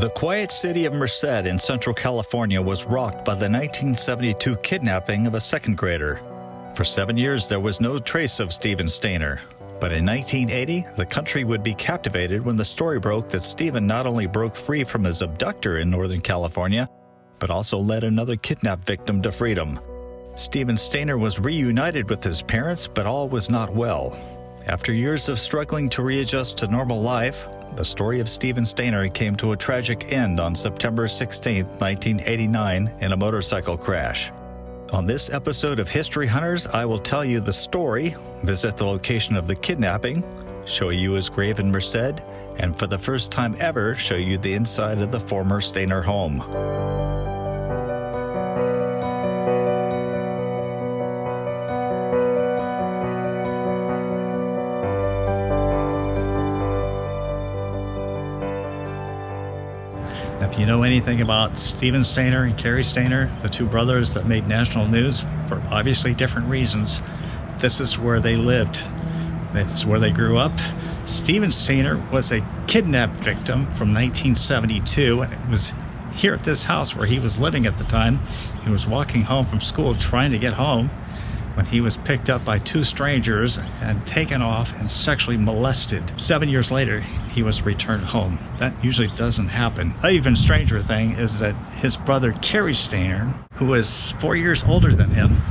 The quiet city of Merced in Central California was rocked by the 1972 kidnapping of a second grader. For 7 years, there was no trace of Stephen Stayner. But in 1980, the country would be captivated when the story broke that Stephen not only broke free from his abductor in Northern California, but also led another kidnapped victim to freedom. Stephen Stayner was reunited with his parents, but all was not well. After years of struggling to readjust to normal life, the story of Stephen Stayner came to a tragic end on September 16, 1989, in a motorcycle crash. On this episode of History Hunters, I will tell you the story, visit the location of the kidnapping, show you his grave in Merced, and for the first time ever, show you the inside of the former Stayner home. If you know anything about Stephen Stayner and Cary Stayner, the two brothers that made national news for obviously different reasons, this is where they lived. This is where they grew up. Stephen Stayner was a kidnapped victim from 1972, and it was here at this house where he was living at the time. He was walking home from school trying to get home when he was picked up by two strangers and taken off and sexually molested. 7 years later, he was returned home. That usually doesn't happen. An even stranger thing is that his brother Cary Stayner, who was 4 years older than him,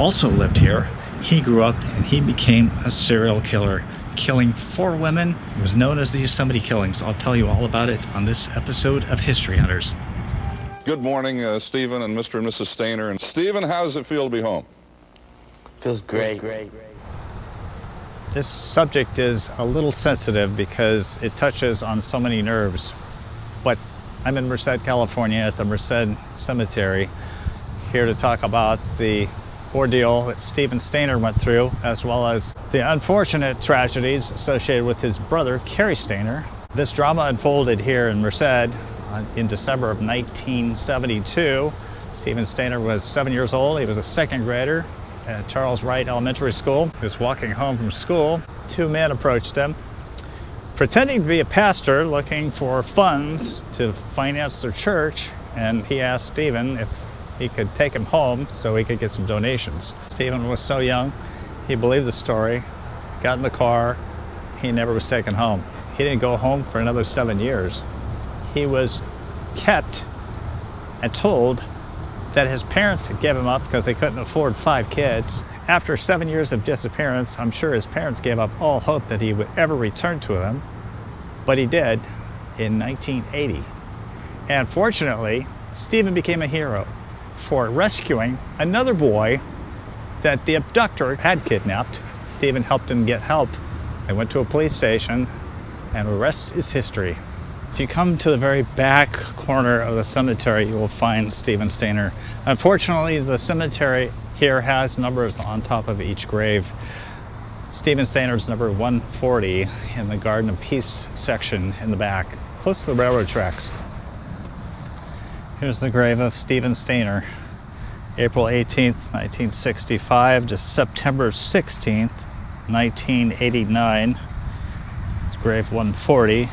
also lived here. He grew up and he became a serial killer, killing 4 women. It was known as the Yosemite Killings. I'll tell you all about it on this episode of History Hunters. Good morning, Stephen and Mr. and Mrs. Stayner. And Stephen, how does it feel to be home? Feels great. This subject is a little sensitive because it touches on so many nerves. But I'm in Merced, California at the Merced Cemetery, here to talk about the ordeal that Stephen Stayner went through, as well as the unfortunate tragedies associated with his brother, Cary Stayner. This drama unfolded here in Merced in December of 1972. Stephen Stayner was 7 years old. He was a second grader at Charles Wright Elementary School. He was walking home from school. 2 men approached him, pretending to be a pastor looking for funds to finance their church, and he asked Stephen if he could take him home so he could get some donations. Stephen was so young, he believed the story, got in the car, he never was taken home. He didn't go home for another 7 years. He was kept and told that his parents gave him up because they couldn't afford 5 kids. After 7 years of disappearance, I'm sure his parents gave up all hope that he would ever return to them, but he did in 1980. And fortunately, Stephen became a hero for rescuing another boy that the abductor had kidnapped. Stephen helped him get help. They went to a police station, and the rest is history. If you come to the very back corner of the cemetery, you will find Stephen Stayner. Unfortunately, the cemetery here has numbers on top of each grave. Stephen Stayner's number 140 in the Garden of Peace section in the back, close to the railroad tracks. Here's the grave of Stephen Stayner, April 18th, 1965 to September 16th, 1989. It's grave 140.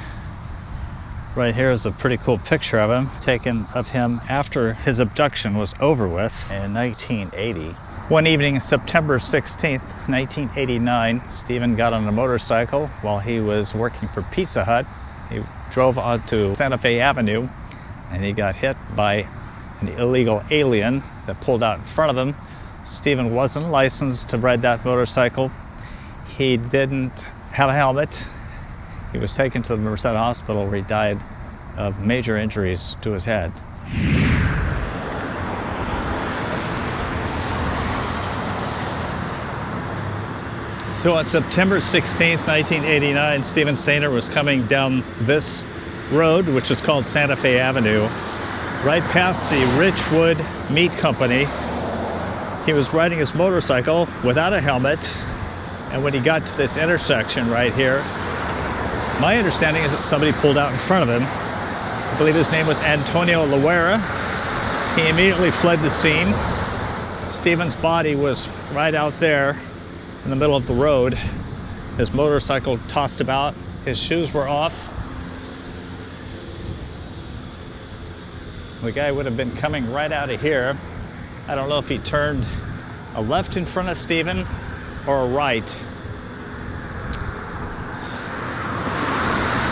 Right here is a pretty cool picture of him, taken of him after his abduction was over with in 1980. One evening, September 16th, 1989, Stephen got on a motorcycle while he was working for Pizza Hut. He drove onto Santa Fe Avenue, and he got hit by an illegal alien that pulled out in front of him. Stephen wasn't licensed to ride that motorcycle. He didn't have a helmet. He was taken to the Merced Hospital where he died of major injuries to his head. So on September 16th, 1989, Stephen Stayner was coming down this road, which is called Santa Fe Avenue, right past the Richwood Meat Company. He was riding his motorcycle without a helmet, and when he got to this intersection right here, my understanding is that somebody pulled out in front of him. I believe his name was Antonio Loera. He immediately fled the scene. Stephen's body was right out there in the middle of the road. His motorcycle tossed about. His shoes were off. The guy would have been coming right out of here. I don't know if he turned a left in front of Stephen or a right.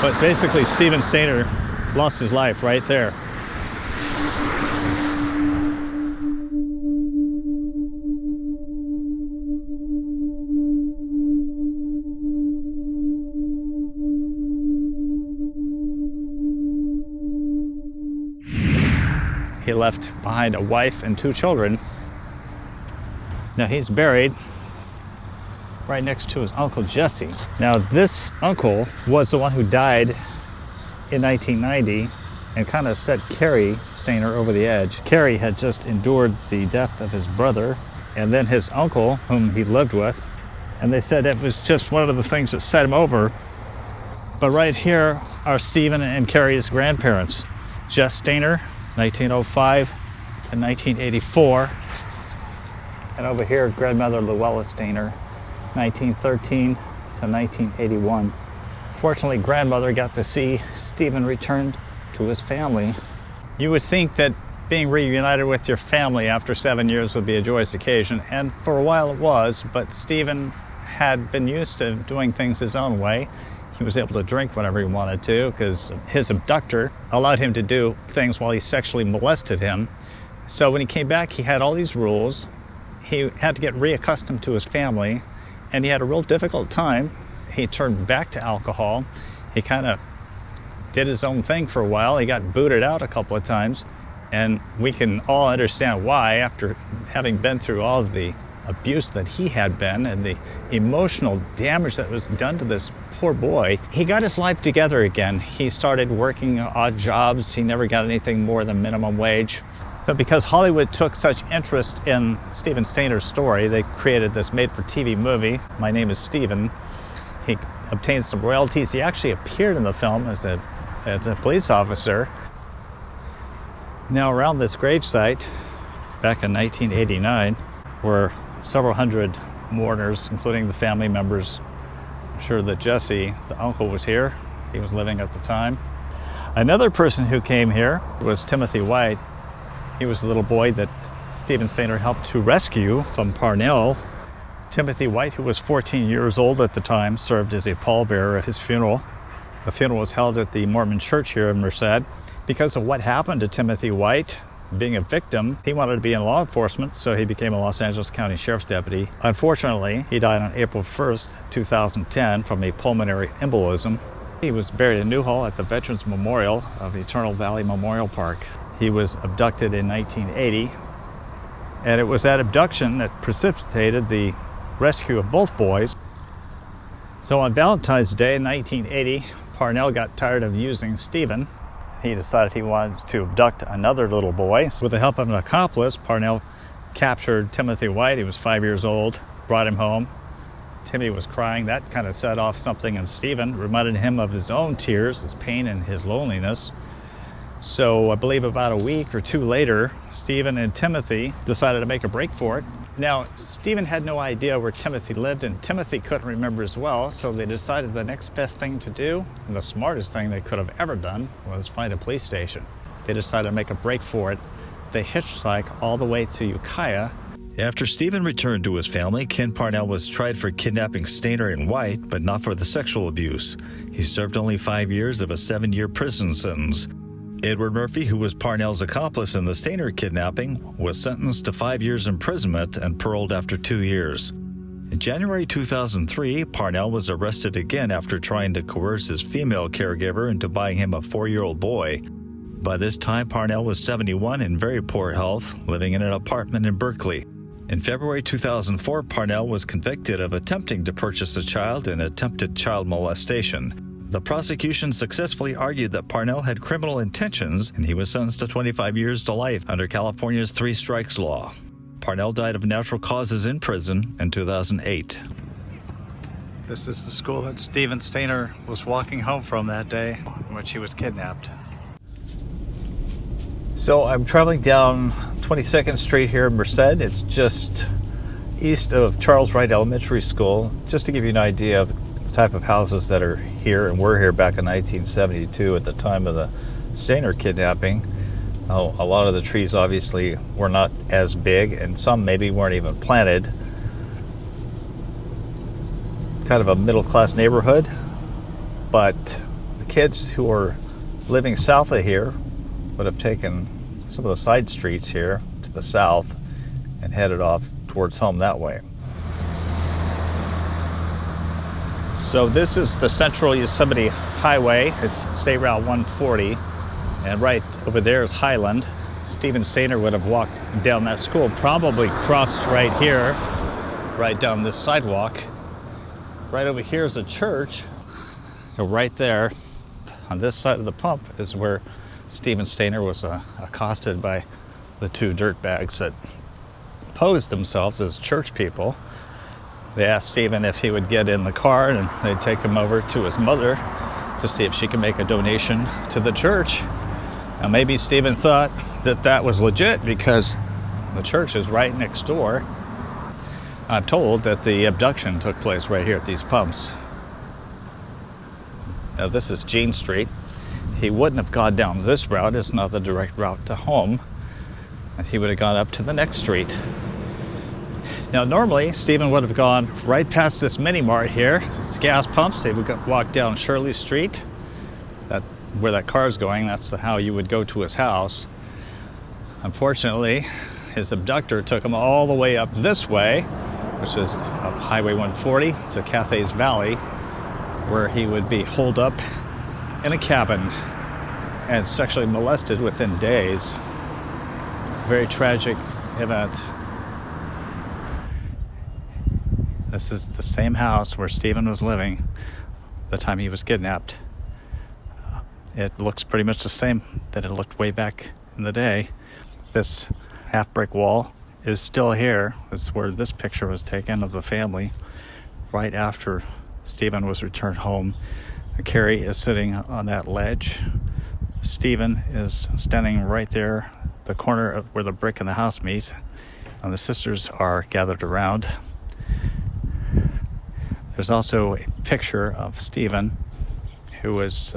But basically, Stephen Stayner lost his life right there. He left behind a wife and 2 children. Now he's buried right next to his uncle Jesse. Now this uncle was the one who died in 1990 and kind of set Cary Stayner over the edge. Cary had just endured the death of his brother and then his uncle, whom he lived with, and they said it was just one of the things that set him over. But right here are Stephen and Cary's grandparents. Jess Stayner, 1905 to 1984. And over here, grandmother Luella Stayner, 1913 to 1981. Fortunately, grandmother got to see Stephen return to his family. You would think that being reunited with your family after 7 years would be a joyous occasion, and for a while it was, but Stephen had been used to doing things his own way. He was able to drink whenever he wanted to because his abductor allowed him to do things while he sexually molested him. So when he came back, he had all these rules. He had to get reaccustomed to his family, and he had a real difficult time. He turned back to alcohol. He kind of did his own thing for a while. He got booted out a couple of times, and we can all understand why after having been through all of the abuse that he had been and the emotional damage that was done to this poor boy. He got his life together again. He started working odd jobs. He never got anything more than minimum wage. So because Hollywood took such interest in Stephen Stayner's story, they created this made-for-TV movie, My Name is Stephen. He obtained some royalties. He actually appeared in the film as a police officer. Now around this gravesite, back in 1989, were several hundred mourners, including the family members. I'm sure that Jesse, the uncle, was here. He was living at the time. Another person who came here was Timothy White. He was the little boy that Stephen Stayner helped to rescue from Parnell. Timothy White, who was 14 years old at the time, served as a pallbearer at his funeral. The funeral was held at the Mormon church here in Merced. Because of what happened to Timothy White, being a victim, he wanted to be in law enforcement, so he became a Los Angeles County Sheriff's deputy. Unfortunately, he died on April 1st, 2010 from a pulmonary embolism. He was buried in Newhall at the Veterans Memorial of Eternal Valley Memorial Park. He was abducted in 1980, and it was that abduction that precipitated the rescue of both boys. So on Valentine's Day in 1980, Parnell got tired of using Stephen. He decided he wanted to abduct another little boy. With the help of an accomplice, Parnell captured Timothy White. He was 5 years old, brought him home. Timmy was crying. That kind of set off something in Stephen, reminded him of his own tears, his pain and his loneliness. So I believe about a week or 2 later, Stephen and Timothy decided to make a break for it. Now, Stephen had no idea where Timothy lived, and Timothy couldn't remember as well, so they decided the next best thing to do, and the smartest thing they could have ever done, was find a police station. They decided to make a break for it. They hitchhiked all the way to Ukiah. After Stephen returned to his family, Ken Parnell was tried for kidnapping Stayner and White, but not for the sexual abuse. He served only 5 years of a 7-year prison sentence. Edward Murphy, who was Parnell's accomplice in the Stayner kidnapping, was sentenced to 5 years imprisonment and paroled after 2 years. In January 2003, Parnell was arrested again after trying to coerce his female caregiver into buying him a 4-year-old boy. By this time, Parnell was 71 in very poor health, living in an apartment in Berkeley. In February 2004, Parnell was convicted of attempting to purchase a child and attempted child molestation. The prosecution successfully argued that Parnell had criminal intentions, and he was sentenced to 25 years to life under California's 3 strikes law. Parnell died of natural causes in prison in 2008. This is the school that Stephen Stayner was walking home from that day in which he was kidnapped. So I'm traveling down 22nd Street here in Merced. It's just east of Charles Wright Elementary School, just to give you an idea of the type of houses that are here and were here back in 1972 at the time of the Stayner kidnapping. Oh, a lot of the trees obviously were not as big, and some maybe weren't even planted. Kind of a middle-class neighborhood, but the kids who were living south of here would have taken some of the side streets here to the south and headed off towards home that way. So this is the Central Yosemite Highway. It's State Route 140, and right over there is Highland. Stephen Stayner would have walked down that school, probably crossed right here, right down this sidewalk. Right over here is a church. So right there on this side of the pump is where Stephen Stayner was accosted by the two dirtbags that posed themselves as church people. They asked Stephen if he would get in the car, and they'd take him over to his mother to see if she could make a donation to the church. Now maybe Stephen thought that that was legit because the church is right next door. I'm told that the abduction took place right here at these pumps. Now this is Jean Street. He wouldn't have gone down this route. It's not the direct route to home. And he would have gone up to the next street. Now normally Stephen would have gone right past this mini mart here. It's gas pumps. They would walk down Shirley Street. Where that car is going, that's how you would go to his house. Unfortunately, his abductor took him all the way up this way, which is Highway 140 to Cathays Valley, where he would be holed up in a cabin and sexually molested within days. Very tragic event. This is the same house where Stephen was living the time he was kidnapped. It looks pretty much the same that it looked way back in the day. This half-brick wall is still here. This is where this picture was taken of the family right after Stephen was returned home. Cary is sitting on that ledge. Stephen is standing right there, the corner of where the brick and the house meet, and the sisters are gathered around. There's also a picture of Stephen who was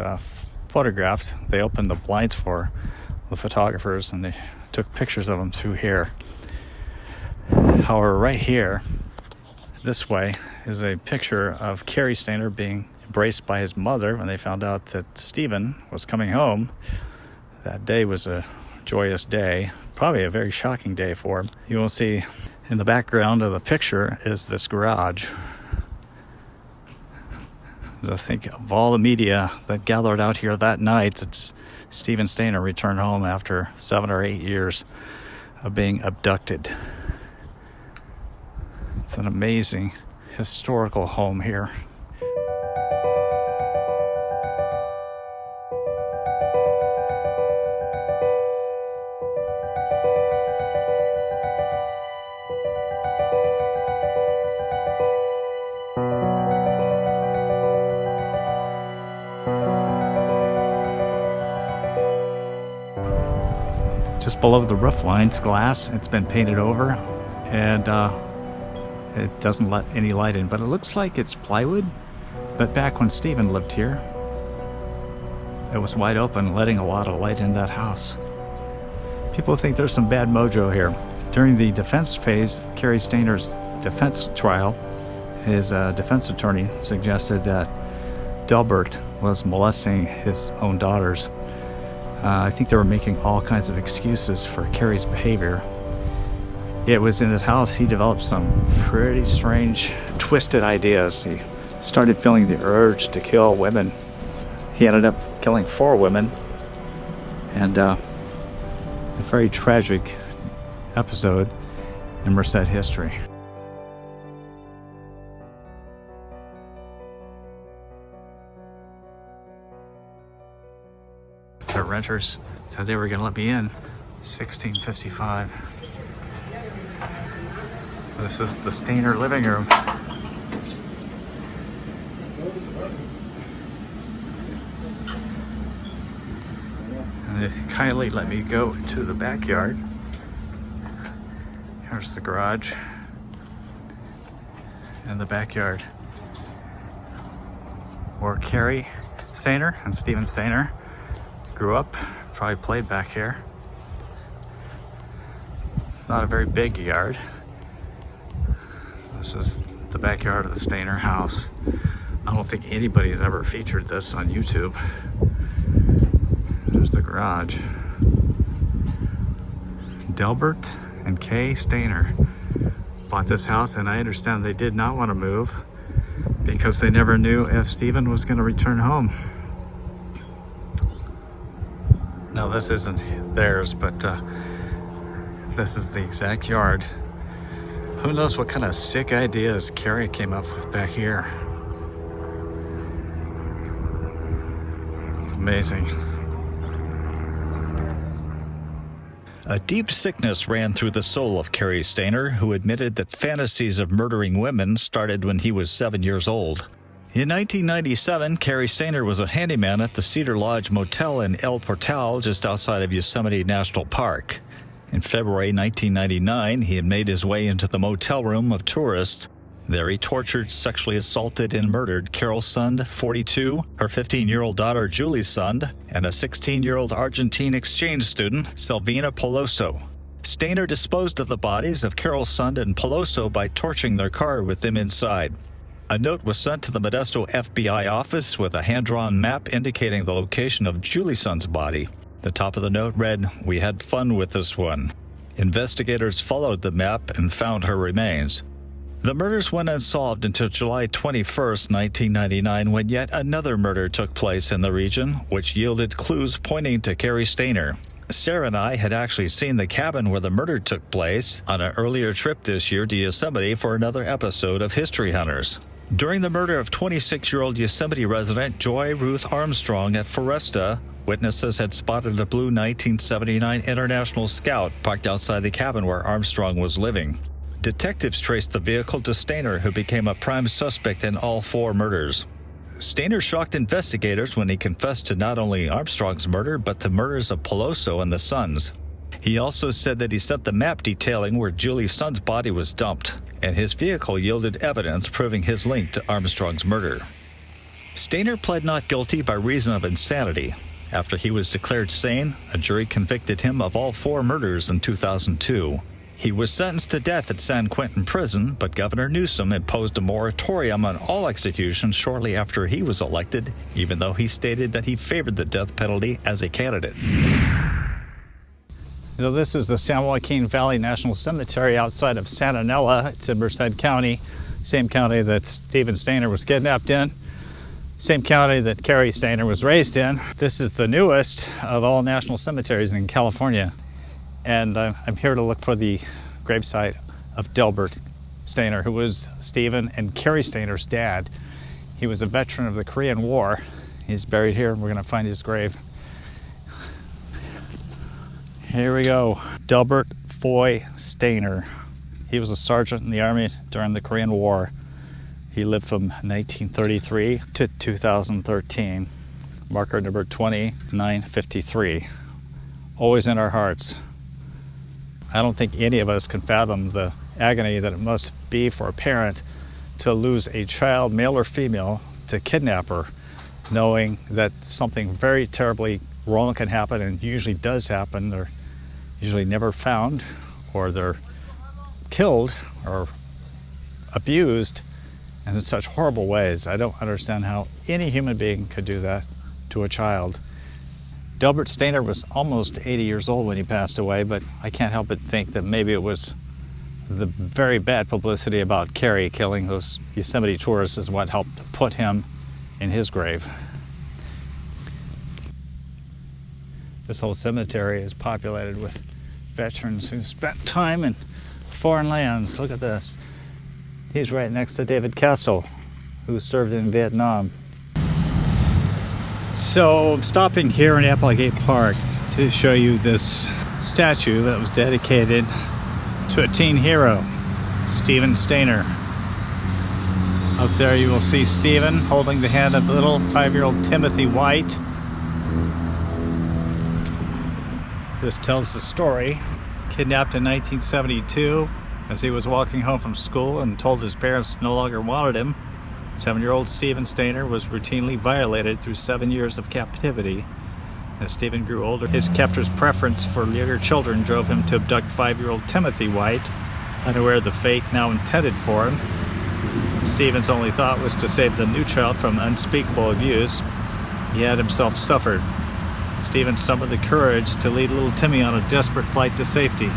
photographed. They opened the blinds for the photographers and they took pictures of him through here. However, right here, this way, is a picture of Cary Stayner being embraced by his mother when they found out that Stephen was coming home. That day was a joyous day, probably a very shocking day for him. You will see in the background of the picture is this garage. I think of all the media that gathered out here that night, it's Stephen Stayner returned home after 7 or 8 years of being abducted. It's an amazing historical home here. Just below the roof line's glass. It's been painted over, and it doesn't let any light in, but it looks like it's plywood. But back when Stephen lived here, it was wide open, letting a lot of light in that house. People think there's some bad mojo here. During the defense phase, Cary Stayner's defense trial, his defense attorney suggested that Delbert was molesting his own daughters. I think they were making all kinds of excuses for Cary's behavior. It was in his house he developed some pretty strange, twisted ideas. He started feeling the urge to kill women. He ended up killing 4 women. And it's a very tragic episode in Merced history. The renters said they were going to let me in. 1655. This is the Stayner living room. And they kindly let me go to the backyard. Here's the garage and the backyard where Cary Stayner and Stephen Stayner grew up, probably played back here. It's not a very big yard. This is the backyard of the Stayner house. I don't think anybody has ever featured this on YouTube. There's the garage. Delbert and Cary Stayner bought this house, and I understand they did not want to move because they never knew if Stephen was going to return home. No, this isn't theirs, but this is the exact yard. Who knows what kind of sick ideas Cary came up with back here. It's amazing. A deep sickness ran through the soul of Cary Stayner, who admitted that fantasies of murdering women started when he was 7 years old. In 1997, Cary Stayner was a handyman at the Cedar Lodge Motel in El Portal, just outside of Yosemite National Park. In February 1999, he had made his way into the motel room of tourists. There he tortured, sexually assaulted, and murdered Carol Sund, 42, her 15-year-old daughter Julie Sund, and a 16-year-old Argentine exchange student, Silvina Peloso. Stayner disposed of the bodies of Carol Sund and Peloso by torching their car with them inside. A note was sent to the Modesto FBI office with a hand-drawn map indicating the location of Julie Sund's body. The top of the note read, "We had fun with this one." Investigators followed the map and found her remains. The murders went unsolved until July 21, 1999, when yet another murder took place in the region, which yielded clues pointing to Cary Stayner. Sarah and I had actually seen the cabin where the murder took place on an earlier trip this year to Yosemite for another episode of History Hunters. During the murder of 26-year-old Yosemite resident Joy Ruth Armstrong at Foresta, witnesses had spotted a blue 1979 International Scout parked outside the cabin where Armstrong was living. Detectives traced the vehicle to Stayner, who became a prime suspect in all 4 murders. Stayner shocked investigators when he confessed to not only Armstrong's murder, but the murders of Peloso and the Sunds. He also said that he sent the map detailing where Julie Sund's body was dumped, and his vehicle yielded evidence proving his link to Armstrong's murder. Stayner pled not guilty by reason of insanity. After he was declared sane, a jury convicted him of all 4 murders in 2002. He was sentenced to death at San Quentin Prison, but Governor Newsom imposed a moratorium on all executions shortly after he was elected, even though he stated that he favored the death penalty as a candidate. So this is the San Joaquin Valley National Cemetery outside of Santa Nella. It's in Merced County, same county that Stephen Stayner was kidnapped in, same county that Cary Stayner was raised in. This is the newest of all national cemeteries in California. And I'm here to look for the gravesite of Delbert Stayner, who was Stephen and Cary Stayner's dad. He was a veteran of the Korean War. He's buried here, and we're going to find his grave. Here we go. Delbert Foy Stayner. He was a sergeant in the Army during the Korean War. He lived from 1933 to 2013. Marker number 2953. Always in our hearts. I don't think any of us can fathom the agony that it must be for a parent to lose a child, male or female, to kidnap her, knowing that something very terribly wrong can happen, and usually does happen. They're usually never found, or they're killed or abused, and in such horrible ways. I don't understand how any human being could do that to a child. Delbert Stayner was almost 80 years old when he passed away, but I can't help but think that maybe it was the very bad publicity about Cary killing those Yosemite tourists is what helped put him in his grave. This whole cemetery is populated with veterans who spent time in foreign lands. Look at this. He's right next to David Castle, who served in Vietnam. So I'm stopping here in Applegate Park to show you this statue that was dedicated to a teen hero, Stephen Stayner. Up there you will see Stephen holding the hand of little 5-year-old Timothy White. This tells the story. Kidnapped in 1972 as he was walking home from school and told his parents no longer wanted him. 7-year-old Stephen Stayner was routinely violated through 7 years of captivity. As Stephen grew older, his captor's preference for younger children drove him to abduct 5-year-old Timothy White, unaware of the fate now intended for him. Stephen's only thought was to save the new child from unspeakable abuse he had himself suffered. Stephen summoned the courage to lead little Timmy on a desperate flight to safety.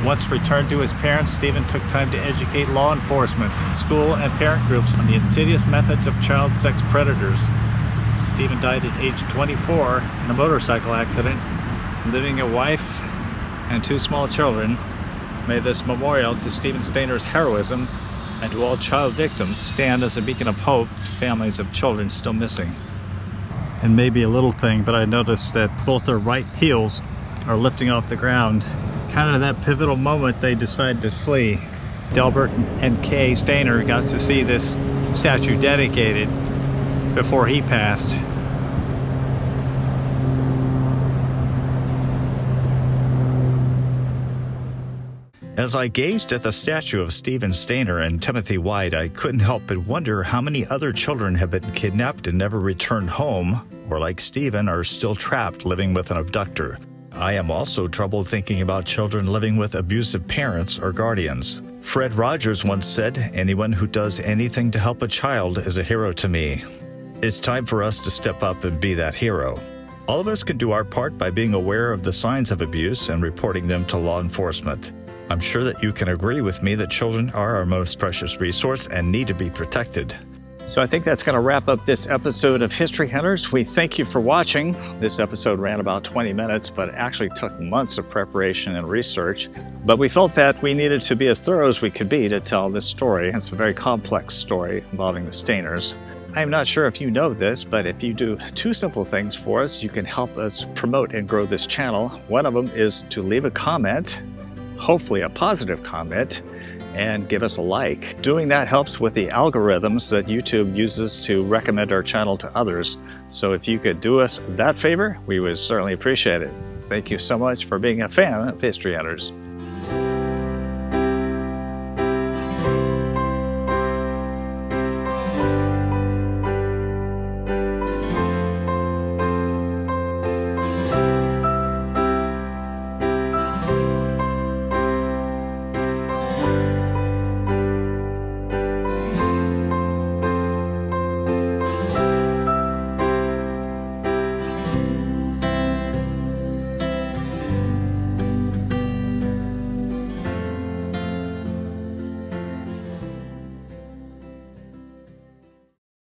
Once returned to his parents, Stephen took time to educate law enforcement, school, and parent groups on the insidious methods of child sex predators. Stephen died at age 24 in a motorcycle accident, leaving a wife and 2 small children. May this memorial to Stephen Stayner's heroism and to all child victims stand as a beacon of hope to families of children still missing. And maybe a little thing, but I noticed that both their right heels are lifting off the ground. Kind of that pivotal moment they decide to flee. Delbert and Cary Stayner got to see this statue dedicated before he passed. As I gazed at the statue of Stephen Stayner and Timothy White, I couldn't help but wonder how many other children have been kidnapped and never returned home, or like Stephen, are still trapped living with an abductor. I am also troubled thinking about children living with abusive parents or guardians. Fred Rogers once said, "Anyone who does anything to help a child is a hero to me." It's time for us to step up and be that hero. All of us can do our part by being aware of the signs of abuse and reporting them to law enforcement. I'm sure that you can agree with me that children are our most precious resource and need to be protected. So I think that's going to wrap up this episode of History Hunters. We thank you for watching. This episode ran about 20 minutes, but it actually took months of preparation and research. But we felt that we needed to be as thorough as we could be to tell this story. It's a very complex story involving the Stayners. I'm not sure if you know this, but if you do 2 simple things for us, you can help us promote and grow this channel. One of them is to leave a comment, hopefully a positive comment, and give us a like. Doing that helps with the algorithms that YouTube uses to recommend our channel to others. So if you could do us that favor, we would certainly appreciate it. Thank you so much for being a fan of History Hunters.